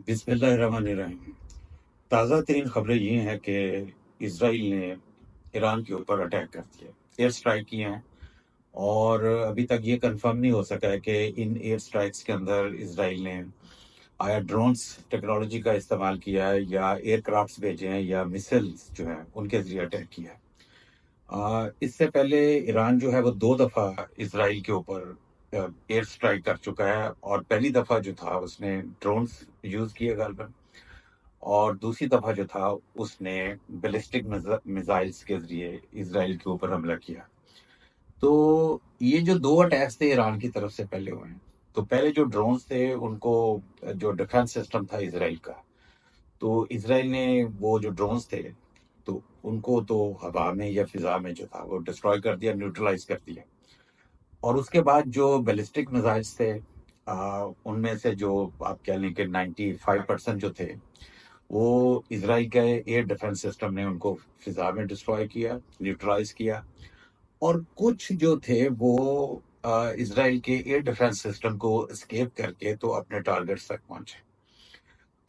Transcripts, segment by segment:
बिस्मिल्लाहिर्रहमानिर्रहीम। ताज़ा तरीन खबरें ये हैं कि इसराइल ने ईरान के ऊपर अटैक कर दिया, एयर स्ट्राइक किए हैं। और अभी तक ये कंफर्म नहीं हो सका है कि इन एयर स्ट्राइक्स के अंदर इसराइल ने आया ड्रोन्स टेक्नोलॉजी का इस्तेमाल किया है या एयरक्राफ्ट्स भेजे हैं या मिसाइल्स जो हैं उनके जरिए अटैक किया है। इससे पहले ईरान जो है वो 2 दफ़ा इसराइल के ऊपर एयर स्ट्राइक कर चुका है, और पहली दफ़ा जो था उसने ड्रोन्स यूज़ किए गालबन, और दूसरी दफा जो था उसने बैलिस्टिक मिसाइल्स के जरिए इसराइल के ऊपर हमला किया। तो ये जो 2 अटैक्स थे ईरान की तरफ से पहले हुए हैं। तो पहले जो ड्रोन्स थे उनको, जो डिफेंस सिस्टम था इसराइल का, तो इसराइल ने वो जो ड्रोन्स थे तो उनको तो हवा में या फिजा में जो था वो डिस्ट्रॉय कर दिया, न्यूट्रलाइज कर दिया। और उसके बाद जो बैलिस्टिक मिसाइल्स थे, उनमें से जो आप कह लें कि 95% जो थे वो इसराइल के एयर डिफेंस सिस्टम ने उनको फिजा में डिस्ट्रॉय किया, न्यूट्रलाइज किया। और कुछ जो थे वो इसराइल के एयर डिफेंस सिस्टम को एस्केप करके तो अपने टारगेट्स तक पहुंचे।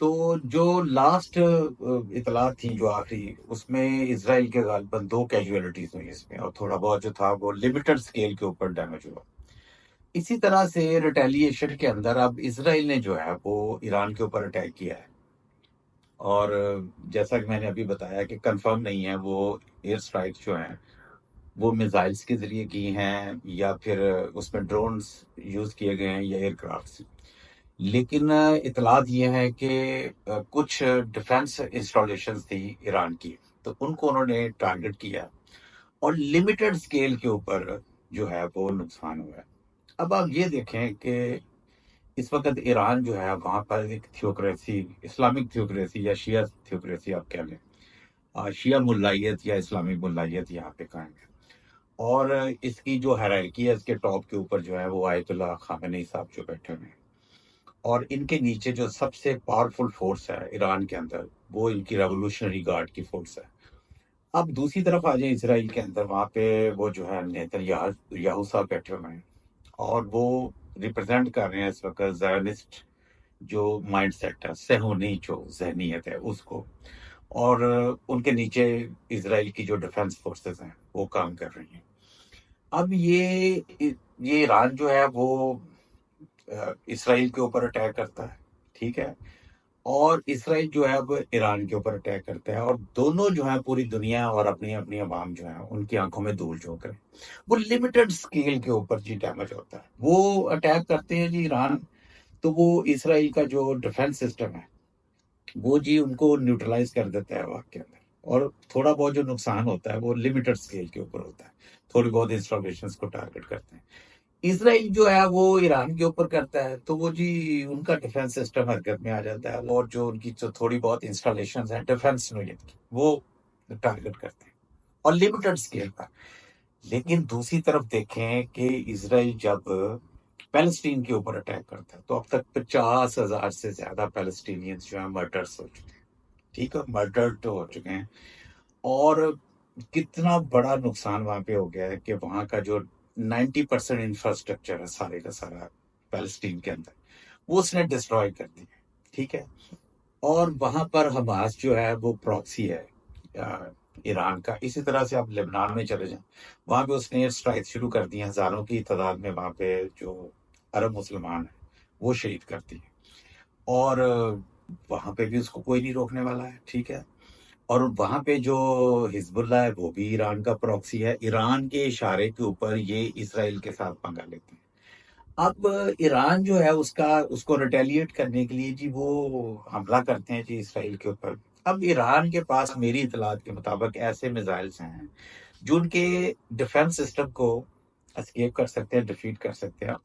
तो जो लास्ट इतलात थी जो आखिरी, उसमें इसराइल के गालबन 2 कैजुअलिटीज हुई इसमें, और थोड़ा बहुत जो था वो लिमिटेड स्केल के ऊपर डैमेज हुआ। इसी तरह से रिटेलिएशन के अंदर अब इसराइल ने जो है वो ईरान के ऊपर अटैक किया है। और जैसा कि मैंने अभी बताया कि कंफर्म नहीं है वो एयर स्ट्राइक जो हैं वो मिसाइल्स के जरिए की हैं या फिर उसमें ड्रोन्स यूज किए गए हैं या एयरक्राफ्ट। लेकिन इतलात ये है कि कुछ डिफेंस इंस्टॉलेशंस थी ईरान की, तो उनको उन्होंने टारगेट किया और लिमिटेड स्केल के ऊपर जो है वो नुकसान हुआ है। अब आप ये देखें कि इस वक्त ईरान जो है वहां पर एक थियोक्रेसी, इस्लामिक थियोक्रेसी या शिया थियोक्रेसी आप कह लें, शिया मुल्लायत या इस्लामिक मुल्लायत यहाँ पे कायम है। और इसकी जो हायरार्की है, इसके टॉप के ऊपर जो है वो आयतुल्लाह खामेनी साहब जो बैठे हुए हैं, और इनके नीचे जो सबसे पावरफुल फोर्स है ईरान के अंदर वो इनकी रेवोल्यूशनरी गार्ड की फोर्स है। अब दूसरी तरफ आ जाए इसराइल के अंदर, वहाँ पे वो जो है नेतन्याहू साहब बैठे हुए हैं, और वो रिप्रेजेंट कर रहे हैं इस वक्त ज़ायनिस्ट जो माइंड सेट है, सेहोनी जो जहनीत है उसको। और उनके नीचे इसराइल की जो डिफेंस फोर्सेस हैं वो काम कर रही हैं। अब ये ईरान जो है वो इसराइल के ऊपर अटैक करता है, ठीक है, और इसराइल जो है वो ईरान के ऊपर अटैक करता है, और दोनों जो है पूरी दुनिया और अपनी अपनी आवाम जो है उनकी आंखों में धूल झोंक रहे हैं। वो लिमिटेड स्केल के ऊपर जी डैमेज होता है, वो अटैक करते हैं जी ईरान, तो वो इसराइल का जो डिफेंस सिस्टम है वो जी उनको न्यूट्रलाइज कर देता है वक्त के अंदर। और थोड़ा बहुत जो नुकसान होता है वो लिमिटेड स्केल के ऊपर होता है, थोड़ी बहुत इंस्टॉलेशन को टारगेट करते हैं। इसराइल जो है वो ईरान के ऊपर करता है, तो वो जी उनका डिफेंस सिस्टम हरकत में आ जाता है, और जो उनकी जो थोड़ी बहुत इंस्टॉलेशन है डिफेंस यूनिट की वो टारगेट करते हैं, और लिमिटेड स्केल पर। लेकिन दूसरी तरफ देखें कि इसराइल जब पैलेस्टीन के ऊपर अटैक करता है तो अब तक 50,000 से ज्यादा पैलेस्टीनियंस जो है मर्डर्स हो चुके हैं, ठीक है, मर्डर तो हो चुके हैं। और कितना बड़ा नुकसान वहां पे हो गया है कि वहां का जो 90% इंफ्रास्ट्रक्चर है सारे का सारा पैलेस्टीन के अंदर, वो उसने डिस्ट्रॉय कर दिया, ठीक है। और वहां पर हमास जो है वो प्रॉक्सी है ईरान का। इसी तरह से आप लेबनान में चले जाएं, वहां पे उसने एयर स्ट्राइक शुरू कर दी, हजारों की तादाद में वहां पे जो अरब मुसलमान है वो शहीद कर दिए, और वहां पे भी उसको कोई नहीं रोकने वाला है, ठीक है। और वहां पे जो हिजबुल्लाह है वो भी ईरान का प्रॉक्सी है, ईरान के इशारे के ऊपर ये इसराइल के साथ पंगा लेते हैं। अब ईरान जो है उसको रिटेलिएट करने के लिए जी वो हमला करते हैं जी इसराइल के ऊपर। अब ईरान के पास मेरी इतलात के मुताबिक ऐसे मिसाइल्स हैं जो उनके डिफेंस सिस्टम को एस्केप कर सकते हैं, डिफीट कर सकते हैं।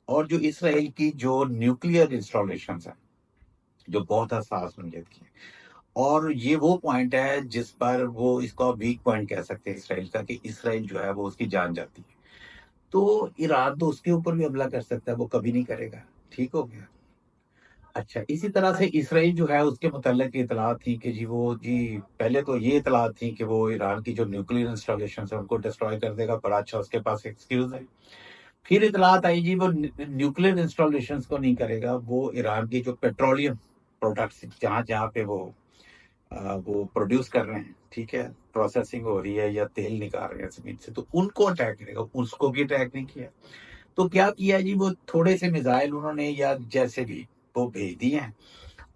और जो इसराइल की जो न्यूक्लियर इंस्टॉलेशन है जो बहुत हसास नोयत की है, और ये वो पॉइंट है जिस पर वो इसका वीक पॉइंट कह सकते हैं इसराइल का, कि इसराइल जो है वो उसकी जान जाती है। तो ईरान तो उसके ऊपर भी हमला कर सकता है, वो कभी नहीं करेगा, ठीक हो गया। अच्छा, इसी तरह से इसराइल जो है उसके मुतल्लिक इतलात थी कि जी वो जी पहले तो ये इतलात थी कि वो ईरान की जो न्यूक्लियर इंस्टॉलेशन है उनको डिस्ट्रॉय कर देगा, बड़ा अच्छा उसके पास एक्सक्यूज है। फिर इतलात आई जी वो न्यूक्लियर इंस्टॉलेशन को नहीं करेगा, वो ईरान की जो पेट्रोलियम प्रोडक्ट्स जहाँ जहाँ पे वो प्रोड्यूस कर रहे हैं, ठीक है, प्रोसेसिंग हो रही है या तेल निकाल रहे हैं जमीन से, तो उनको अटैक करेगा, उसको भी अटैक नहीं किया। तो क्या किया जी, वो थोड़े से मिसाइल उन्होंने या जैसे भी वो भेज दिए हैं,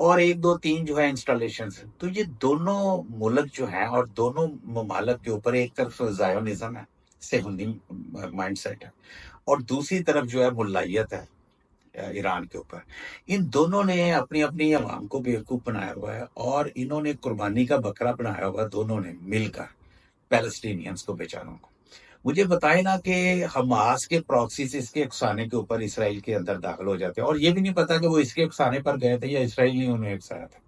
और एक दो तीन जो है इंस्टॉलेशन है। तो ये दोनों मुल्क जो है और दोनों ममालक के ऊपर एक तरफ जायोनिज्म है, सेहुनी माइंड सेट है, और दूसरी तरफ जो है मुल्लायत है ईरान के ऊपर। इन दोनों ने अपनी अपनी अवाम को बेवकूफ बनाया हुआ है, और इन्होंने कुर्बानी का बकरा बनाया हुआ है, दोनों ने मिलकर पैलेस्टीनियंस को, बेचारों को। मुझे बताए ना कि हमास के प्रॉक्सी से इसके अफसाने के ऊपर इसराइल के अंदर दाखिल हो जाते हैं, और ये भी नहीं पता कि वो इसके अफसाने पर गए थे या इसराइल ने उन्हें उकसाया था।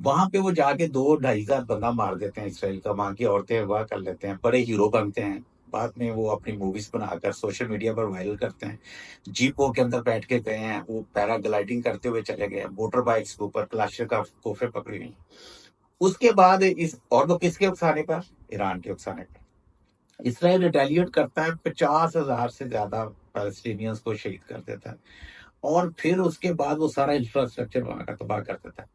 वहां पे वो जाके 2-2.5 हजार बंदा मार देते हैं इसराइल का, वहां की औरतें अगवा कर लेते हैं, बड़े हीरो बनते हैं, बाद में वो अपनी मूवीज बनाकर सोशल मीडिया पर वायरल करते हैं। जीपों के अंदर बैठ के गए हैं, वो पैराग्लाइडिंग करते हुए चले गए, मोटर बाइक्स के ऊपर क्लाशर का कोफे पकड़ी हुई। उसके बाद और वो किसके उकसाने पर? ईरान के उकसाने पर। इसराइल रिटेलिएट करता है, 50,000 से ज्यादा पैलेस्टीनियंस को शहीद कर देता है, और फिर उसके बाद वो सारा इंफ्रास्ट्रक्चर वहां का तबाह कर देता है।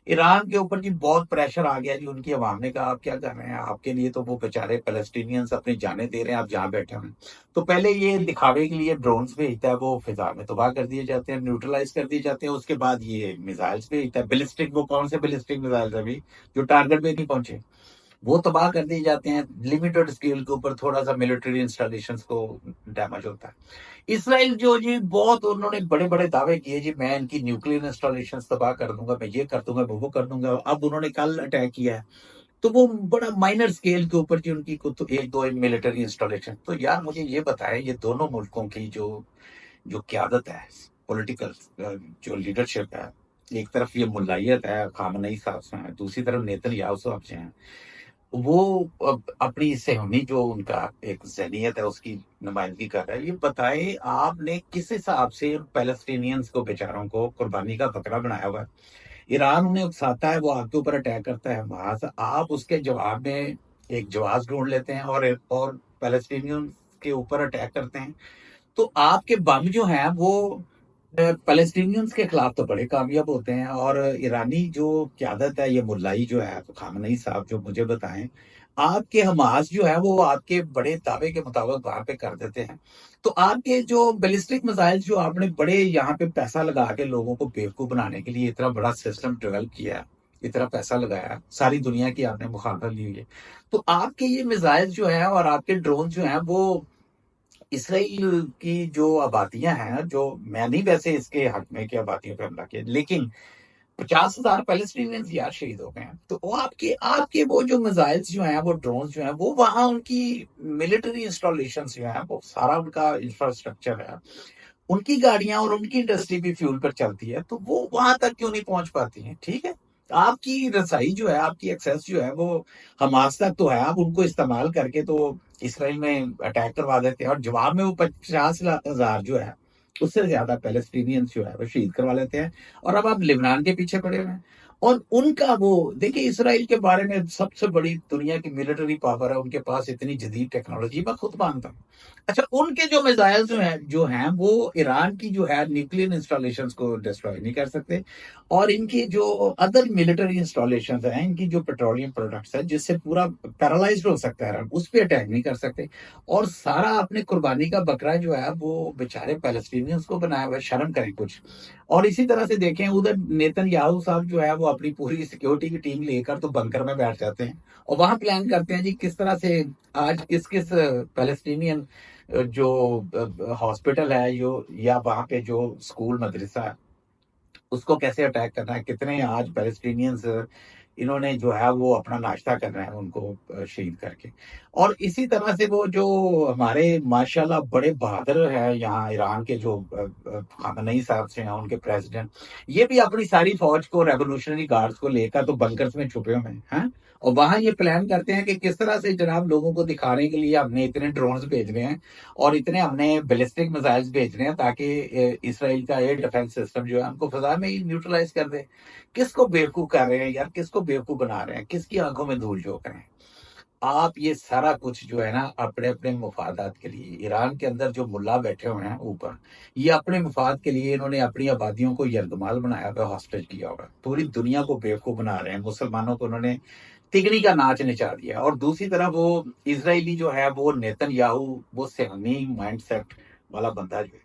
ईरान के ऊपर जी बहुत प्रेशर आ गया जी, उनकी अवाम ने कहा आप क्या कर रहे हैं, आपके लिए तो वो बेचारे पैलेस्टीनियंस अपनी जानें दे रहे हैं, आप जहाँ बैठे हैं। तो पहले ये दिखावे के लिए ड्रोन्स भेजता है, वो फिजा में तबाह कर दिए जाते हैं, न्यूट्रलाइज कर दिए जाते हैं। उसके बाद ये मिसाइल्स भेजता है, बैलिस्टिक, वो कौन से बैलिस्टिक मिसाइल्स अभी जो टारगेट पे नहीं पहुंचे, वो तबाह कर दिए जाते हैं। लिमिटेड स्केल के ऊपर थोड़ा सा मिलिट्री इंस्टॉलेशंस को डैमेज होता है। इसराइल जो जी बहुत उन्होंने बड़े बड़े दावे किए जी, मैं इनकी न्यूक्लियर इंस्टॉलेशन तबाह कर दूंगा, मैं ये कर दूंगा, मैं वो कर दूंगा। अब उन्होंने कल अटैक किया है, तो वो बड़ा माइनर स्केल के ऊपर जी उनकी कुछ तो एक दो मिलिट्री इंस्टॉलेशन। तो यार मुझे ये बताएं, ये दोनों मुल्कों की जो जो क्यादत है, पॉलिटिकल जो लीडरशिप है, एक तरफ ये मुल्लायत है खामनई साहब से है, दूसरी तरफ नेतन्याहू साहब से हैं, वो अपनी सेहनी जो उनका एक ज़हनियत है उसकी नुमाइंदगी कर रहा है। ये बताए आपने किस हिसाब से पैलेस्टीनियंस को, बेचारों को कुर्बानी का बकरा बनाया हुआ है? ईरान उन्हें उकसाता है, वो आपके ऊपर अटैक करता है, वहां से आप उसके जवाब में एक जवाब ढूंढ लेते हैं और पैलेस्टीनियंस के ऊपर अटैक करते हैं। तो आपके बम जो हैं वो पैलेस्टीनियंस के खिलाफ तो बड़े कामयाब होते हैं, और ईरानी जो क्यादत है, ये मुल्लाई जो है, तो खामनई साहब जो मुझे बताएं, आपके हमास जो है वो आपके बड़े दावे के मुताबिक वहां पे कर देते हैं। तो आपके जो बैलिस्टिक मिसाइल जो आपने बड़े यहाँ पे पैसा लगा के लोगों को बेवकूफ बनाने के लिए इतना बड़ा सिस्टम डेवलप किया है, इतना पैसा लगाया, सारी दुनिया की आपने मुखालफत ली हुई है, तो आपके ये मिसाइल जो है और आपके ड्रोन जो है वो इसराइल की जो आबादियां हैं, जो मैं नहीं वैसे इसके हक में कि आबादियों पे हमला किया, लेकिन 50,000 पैलेस्टीनियंस यार शहीद हो गए हैं। तो वो आपके आपके वो जो मिसाइल्स जो हैं, वो ड्रोन जो हैं, वो वहां उनकी मिलिट्री इंस्टॉलेशन जो है, वो सारा उनका इंफ्रास्ट्रक्चर है, उनकी गाड़ियां और उनकी इंडस्ट्री भी फ्यूल पर चलती है, तो वो वहां तक क्यों नहीं पहुंच पाती हैं? ठीक है, आपकी रसाई जो है, आपकी एक्सेस जो है वो हमास तक तो है, आप उनको इस्तेमाल करके तो इसराइल में अटैक करवा देते हैं, और जवाब में वो 50,000 जो है उससे ज्यादा पैलेस्टीनियंस जो है वो शहीद करवा लेते हैं, और अब आप लिबनान के पीछे पड़े हुए हैं। और उनका वो देखिए, इसराइल के बारे में सबसे बड़ी दुनिया की मिलिट्री पावर है, उनके पास इतनी जदीद टेक्नोलॉजी, मैं खुद मानता हूँ। अच्छा, उनके जो मिसाइल जो हैं वो ईरान की जो है न्यूक्लियर इंस्टॉलेशंस को डिस्ट्रॉय नहीं कर सकते, और इनकी जो अदर मिलिट्री इंस्टॉलेशंस हैं, इनकी जो पेट्रोलियम प्रोडक्ट्स है, जिससे पूरा पैरालाइज्ड हो सकता है ईरान, उस पर अटैक नहीं कर सकते। और सारा अपने कुर्बानी का बकरा जो है वो बेचारे पैलेस्टीनियंस को बनाया हुआ है, शर्म करें कुछ। और इसी तरह से देखें, उधर नेतन्याहू साहब जो है वो अपनी पूरी सिक्योरिटी की टीम लेकर तो बंकर में बैठ जाते हैं, और वहां प्लान करते हैं जी किस तरह से आज किस किस पैलेस्टीनियन जो हॉस्पिटल है जो, या वहां पे जो स्कूल मदरसा है, उसको कैसे अटैक करना है, कितने आज पैलेस्टीनियंस इन्होंने जो है वो अपना नाश्ता करना है उनको शहीद करके। और इसी तरह से वो जो हमारे माशाल्लाह बड़े बहादुर हैं यहाँ ईरान के, जो खामनई साहब से हैं, उनके प्रेसिडेंट, ये भी अपनी सारी फौज को, रेवोल्यूशनरी गार्ड्स को लेकर तो बंकर्स में छुपे हुए हैं, और वहां ये प्लान करते हैं कि किस तरह से जनाब लोगों को दिखाने के लिए हमने इतने ड्रोन्स भेज रहे हैं और इतने हमने बैलिस्टिक मिसाइल्स भेज रहे हैं, ताकि इसराइल का एयर डिफेंस सिस्टम जो है हमको फिजा में ही न्यूट्रलाइज कर दे। किसको बेवकूफ कर रहे हैं यार, किसको बेवकूफ बना रहे हैं, किसकी आंखों में धूल झोंक रहे हैं? آپ یہ سارا کچھ جو ہے نا اپنے اپنے مفادات کے لیے، ایران کے اندر جو ملا بیٹھے ہوئے ہیں اوپر، یہ اپنے مفاد کے لیے انہوں نے اپنی آبادیوں کو یرغمال بنایا ہوا، ہاسٹیج کیا ہوا، پوری دنیا کو بیوقوف بنا رہے ہیں، مسلمانوں کو انہوں نے تگڑی کا ناچ نچا دیا. اور دوسری طرف وہ اسرائیلی جو ہے وہ نیتن یاہو، وہ صہیونی مائنڈ سیٹ والا بندہ جو ہے،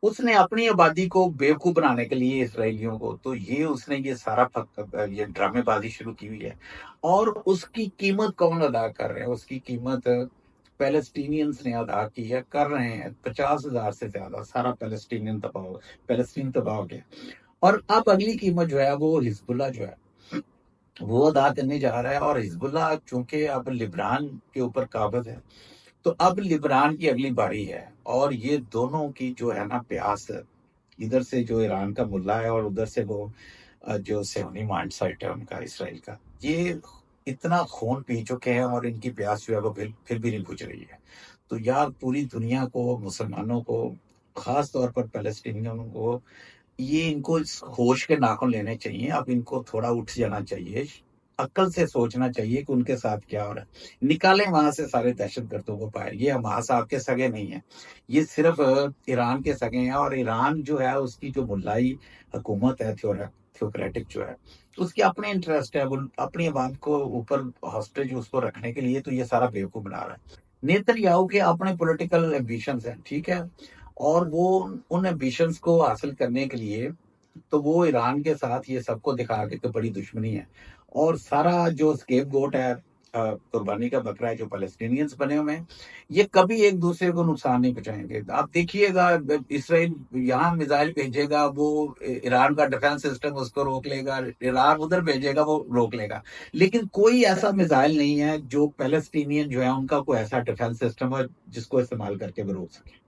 اس نے اپنی آبادی کو بیوقوف بنانے کے لیے اسرائیلیوں کو، تو اس نے یہ سارا یہ ڈرامے بازی شروع کی ہوئی ہے. اور اس کی قیمت کون ادا کر رہے ہیں؟ اس کی قیمت پیلسٹینینز نے ادا کی ہے، کر رہے ہیں. 50,000 سے زیادہ سارا پیلسٹین تباہ ہو گیا. اور اب اگلی قیمت جو ہے وہ حزب اللہ جو ہے وہ ادا کرنے جا رہا ہے. اور حزب اللہ چونکہ اب لبنان کے اوپر قابض ہے، تو اب لبنان کی اگلی باری ہے. اور یہ دونوں کی جو ہے نا پیاس، ادھر سے جو ایران کا ملا ہے اور ادھر سے وہ جو صہیونی مائنڈ سیٹ ہے ان کا، اسرائیل کا، یہ اتنا خون پی چکے ہیں اور ان کی پیاس جو ہے وہ پھر بھی نہیں بجھ رہی ہے. تو یار پوری دنیا کو، مسلمانوں کو، خاص طور پر فلسطینیوں کو، یہ ان کو اس ہوش کے ناخن لینے چاہیے. اب ان کو تھوڑا اٹھ جانا چاہیے، عقل سے سوچنا چاہیے کہ ان کے ساتھ کیا ہو رہا ہے. نکالیں وہاں سے سارے دہشت گردوں کو باہر. یہ حماس آپ کے سگے نہیں ہیں، یہ صرف ایران کے سگے ہیں. اور ایران جو ہے اس کی جو ملائی حکومت ہے، تھیوکریٹک جو ہے، اس کے اپنے انٹرسٹ ہے، وہ اپنی عوام کو اوپر ہاسٹیج اس کو رکھنے کے لیے تو یہ سارا بیوقوف بنا رہا ہے. نیتن یاہو کے اپنے پولیٹیکل ایمبیشنز ہیں، ٹھیک ہے، اور وہ ان ایمبیشنز کو حاصل کرنے کے لیے تو وہ ایران کے ساتھ یہ سب کو دکھا کے کہ بڑی دشمنی ہے. اور سارا جو اسکیپ گوٹ ہے، قربانی کا بکرا ہے، جو فلسطینینز بنے ہوئے ہیں، یہ کبھی ایک دوسرے کو نقصان نہیں پہنچائیں گے. آپ دیکھیے گا، اسرائیل یہاں میزائل بھیجے گا، وہ ایران کا ڈیفنس سسٹم اس کو روک لے گا، ایران ادھر بھیجے گا، وہ روک لے گا. لیکن کوئی ایسا میزائل نہیں ہے جو فلسطینین جو ہے ان کا کوئی ایسا ڈیفنس سسٹم ہے جس کو استعمال کر کے وہ روک سکے.